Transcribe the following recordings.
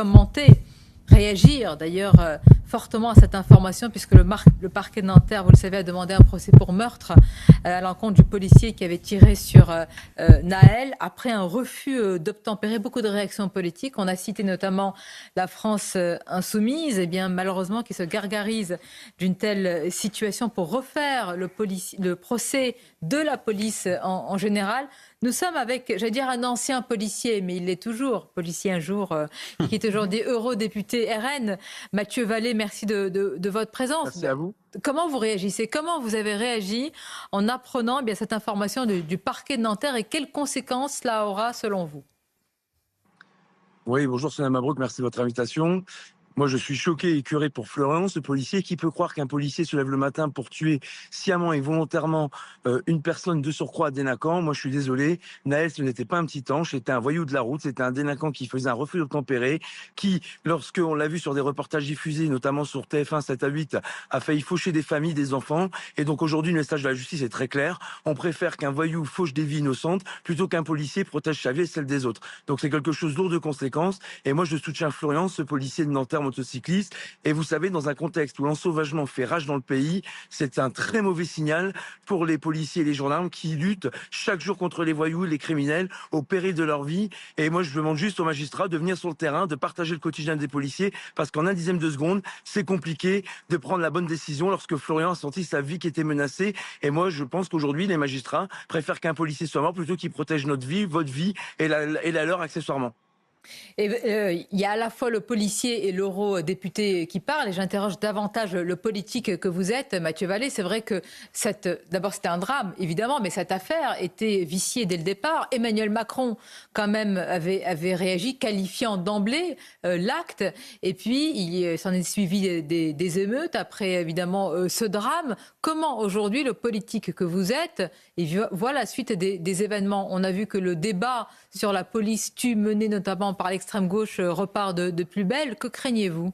commenter, réagir d'ailleurs fortement à cette information puisque le parquet de Nanterre, vous le savez, a demandé un procès pour meurtre à l'encontre du policier qui avait tiré sur Naël après un refus d'obtempérer. Beaucoup de réactions politiques. On a cité notamment la France insoumise, et bien malheureusement qui se gargarise d'une telle situation pour refaire le procès de la police en général. Nous sommes avec, j'allais dire, un ancien policier, mais il l'est toujours, policier un jour, qui est aujourd'hui eurodéputé RN. Mathieu Vallée, merci de votre présence. Merci à vous. Comment vous réagissez? Comment vous avez réagi en apprenant eh bien, cette information du parquet de Nanterre et quelles conséquences cela aura selon vous? Oui, bonjour Sonia Mabrouk, merci de votre invitation. Moi, je suis choqué et écœuré pour Florian, ce policier. Qui peut croire qu'un policier se lève le matin pour tuer sciemment et volontairement une personne de surcroît à Délinquant? Moi, je suis désolé. Naël, ce n'était pas un petit ange, c'était un voyou de la route, c'était un délinquant qui faisait un refus d'obtempérer, qui, lorsqu'on l'a vu sur des reportages diffusés, notamment sur TF1 7 à 8, a failli faucher des familles, des enfants. Et donc aujourd'hui, le message de la justice est très clair. On préfère qu'un voyou fauche des vies innocentes plutôt qu'un policier protège sa vie et celle des autres. Donc c'est quelque chose de lourd de conséquences. Et moi, je soutiens Florian, ce policier de Nanterre motocycliste. Et vous savez, dans un contexte où l'ensauvagement fait rage dans le pays, c'est un très mauvais signal pour les policiers et les gendarmes qui luttent chaque jour contre les voyous, les criminels, au péril de leur vie. Et moi, je demande juste aux magistrats de venir sur le terrain, de partager le quotidien des policiers, parce qu'en un dixième de seconde, c'est compliqué de prendre la bonne décision lorsque Florian a senti sa vie qui était menacée. Et moi, je pense qu'aujourd'hui, les magistrats préfèrent qu'un policier soit mort plutôt qu'il protège notre vie, votre vie et la leur accessoirement. Et il y a à la fois le policier et l'eurodéputé qui parlent, et j'interroge davantage le politique que vous êtes, Mathieu Vallée. C'est vrai que d'abord c'était un drame, évidemment, mais cette affaire était viciée dès le départ. Emmanuel Macron, quand même, avait réagi, qualifiant d'emblée l'acte. Et puis, il s'en est suivi des émeutes après, évidemment, ce drame. Comment aujourd'hui le politique que vous êtes voit la suite des événements? On a vu que le débat sur la police tue mené notamment par l'extrême gauche repart de plus belle. Que craignez-vous?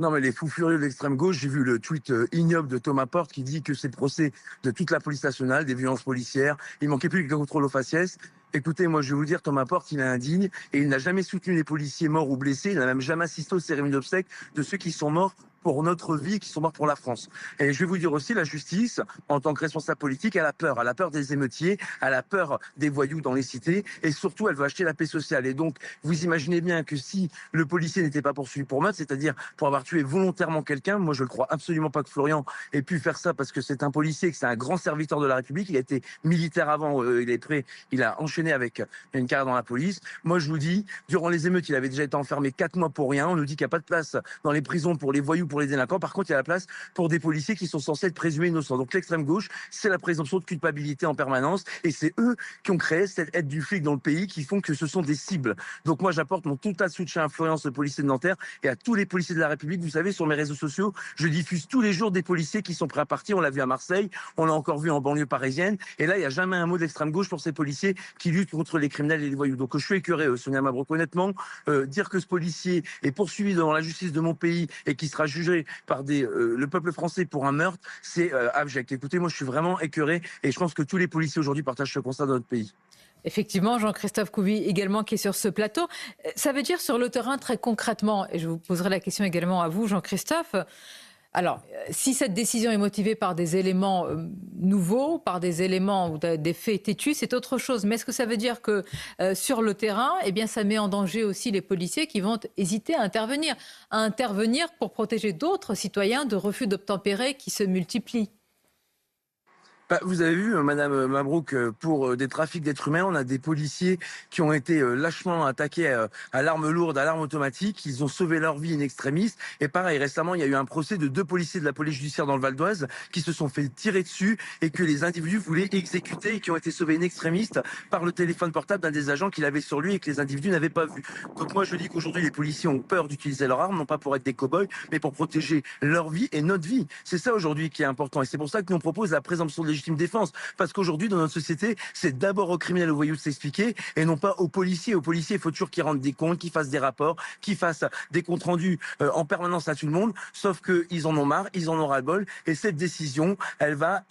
Non, mais les fous furieux de l'extrême gauche, j'ai vu le tweet ignoble de Thomas Porte qui dit que c'est le procès de toute la police nationale, des violences policières. Il manquait plus que le contrôle aux faciès. Écoutez, moi, je vais vous dire, Thomas Porte, il est indigne et il n'a jamais soutenu les policiers morts ou blessés. Il n'a même jamais assisté aux cérémonies d'obsèques de ceux qui sont morts pour notre vie, qui sont morts pour la France. Et je vais vous dire aussi, la justice, en tant que responsable politique, elle a peur des émeutiers, elle a peur des voyous dans les cités, et surtout, elle veut acheter la paix sociale. Et donc, vous imaginez bien que si le policier n'était pas poursuivi pour meurtre, c'est-à-dire pour avoir tué volontairement quelqu'un, moi, je ne crois absolument pas que Florian ait pu faire ça parce que c'est un policier, que c'est un grand serviteur de la République. Il a été militaire avant, il a enchaîné avec une carrière dans la police. Moi, je vous dis, durant les émeutes, il avait déjà été enfermé 4 mois pour rien. On nous dit qu'il n'y a pas de place dans les prisons pour les voyous, pour les délinquants. Par contre, il y a la place pour des policiers qui sont censés être présumés innocents. Donc l'extrême gauche, c'est la présomption de culpabilité en permanence. Et c'est eux qui ont créé cette aide du flic dans le pays, qui font que ce sont des cibles. Donc moi, j'apporte mon total soutien à Florian, ce policier de Nanterre, et à tous les policiers de la République. Vous savez, sur mes réseaux sociaux, je diffuse tous les jours des policiers qui sont prêts à partir. On l'a vu à Marseille, on l'a encore vu en banlieue parisienne. Et là, il n'y a jamais un mot d'extrême gauche pour ces policiers qui luttent contre les criminels et les voyous. Donc je suis écœuré, Sonia Mabrouk, honnêtement, dire que ce policier est poursuivi devant la justice de mon pays et qui sera jugé par le peuple français pour un meurtre, c'est abject. Écoutez, moi je suis vraiment écœuré et je pense que tous les policiers aujourd'hui partagent ce constat dans notre pays. Effectivement, Jean-Christophe Couvi également qui est sur ce plateau. Ça veut dire sur le terrain très concrètement, et je vous poserai la question également à vous, Jean-Christophe. Alors, si cette décision est motivée par des éléments nouveaux, par des éléments ou des faits têtus, c'est autre chose. Mais est-ce que ça veut dire que sur le terrain, eh bien, ça met en danger aussi les policiers qui vont hésiter à intervenir pour protéger d'autres citoyens de refus d'obtempérer qui se multiplient? Bah, vous avez vu, Madame Mabrouk, pour des trafics d'êtres humains, on a des policiers qui ont été lâchement attaqués à l'arme lourde, à l'arme automatique. Ils ont sauvé leur vie in extremis. Et pareil, récemment, il y a eu un procès de 2 policiers de la police judiciaire dans le Val d'Oise qui se sont fait tirer dessus et que les individus voulaient exécuter et qui ont été sauvés in extremis par le téléphone portable d'un des agents qu'il avait sur lui et que les individus n'avaient pas vu. Donc moi, je dis qu'aujourd'hui, les policiers ont peur d'utiliser leur arme, non pas pour être des cow-boys, mais pour protéger leur vie et notre vie. C'est ça aujourd'hui qui est important. Et c'est pour ça que nous on propose la présomption de légitime défense. Parce qu'aujourd'hui, dans notre société, c'est d'abord aux criminels, aux voyous de s'expliquer et non pas aux policiers. Aux policiers, il faut toujours qu'ils rendent des comptes, qu'ils fassent des rapports, qu'ils fassent des comptes rendus en permanence à tout le monde. Sauf qu'ils en ont marre, ils en ont ras-le-bol. Et cette décision, elle va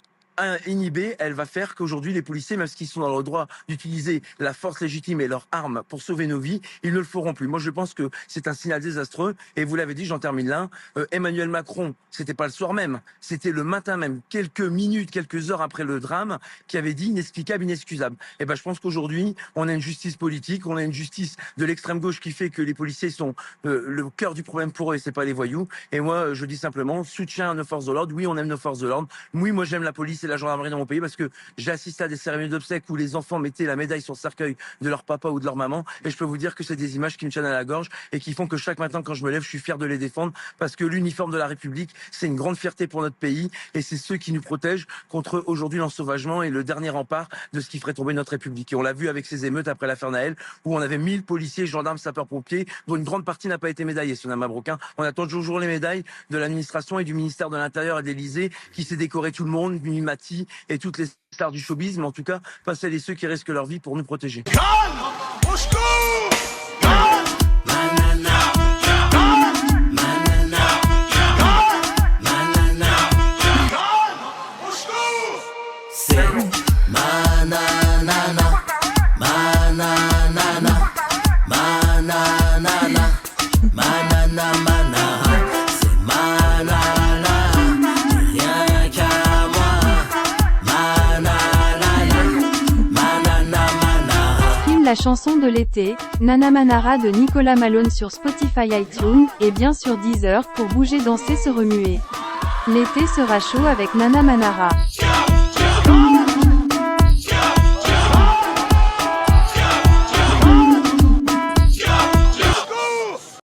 inhibée, elle va faire qu'aujourd'hui, les policiers, même s'ils sont dans le droit d'utiliser la force légitime et leurs armes pour sauver nos vies, ils ne le feront plus. Moi, je pense que c'est un signal désastreux. Et vous l'avez dit, j'en termine là. Emmanuel Macron, c'était pas le soir même, c'était le matin même, quelques minutes, quelques heures après le drame, qui avait dit inexplicable, inexcusable. Et ben, je pense qu'aujourd'hui, on a une justice politique, on a une justice de l'extrême gauche qui fait que les policiers sont le cœur du problème pour eux et c'est pas les voyous. Et moi, je dis simplement soutien à nos forces de l'ordre. Oui, on aime nos forces de l'ordre. Oui, moi, j'aime la police et la gendarmerie dans mon pays parce que j'ai assisté à des cérémonies d'obsèques où les enfants mettaient la médaille sur le cercueil de leur papa ou de leur maman. Et je peux vous dire que c'est des images qui me tiennent à la gorge et qui font que chaque matin, quand je me lève, je suis fier de les défendre parce que l'uniforme de la République, c'est une grande fierté pour notre pays et c'est ceux qui nous protègent contre aujourd'hui l'ensauvagement et le dernier rempart de ce qui ferait tomber notre République. Et on l'a vu avec ces émeutes après l'affaire Naël où on avait 1000 policiers, gendarmes, sapeurs-pompiers dont une grande partie n'a pas été médaillée, Sonia Mabrouk. On attend toujours les médailles de l'administration et du ministère de l'Intérieur et de l'Élysée qui s'est décoré tout le monde, Mimati et toutes les stars du showbiz, mais en tout cas, pas celles et ceux qui risquent leur vie pour nous protéger. La chanson de l'été, Nana Manara de Nicolas Malone sur Spotify, iTunes, et bien sûr Deezer pour bouger, danser, se remuer. L'été sera chaud avec Nana Manara.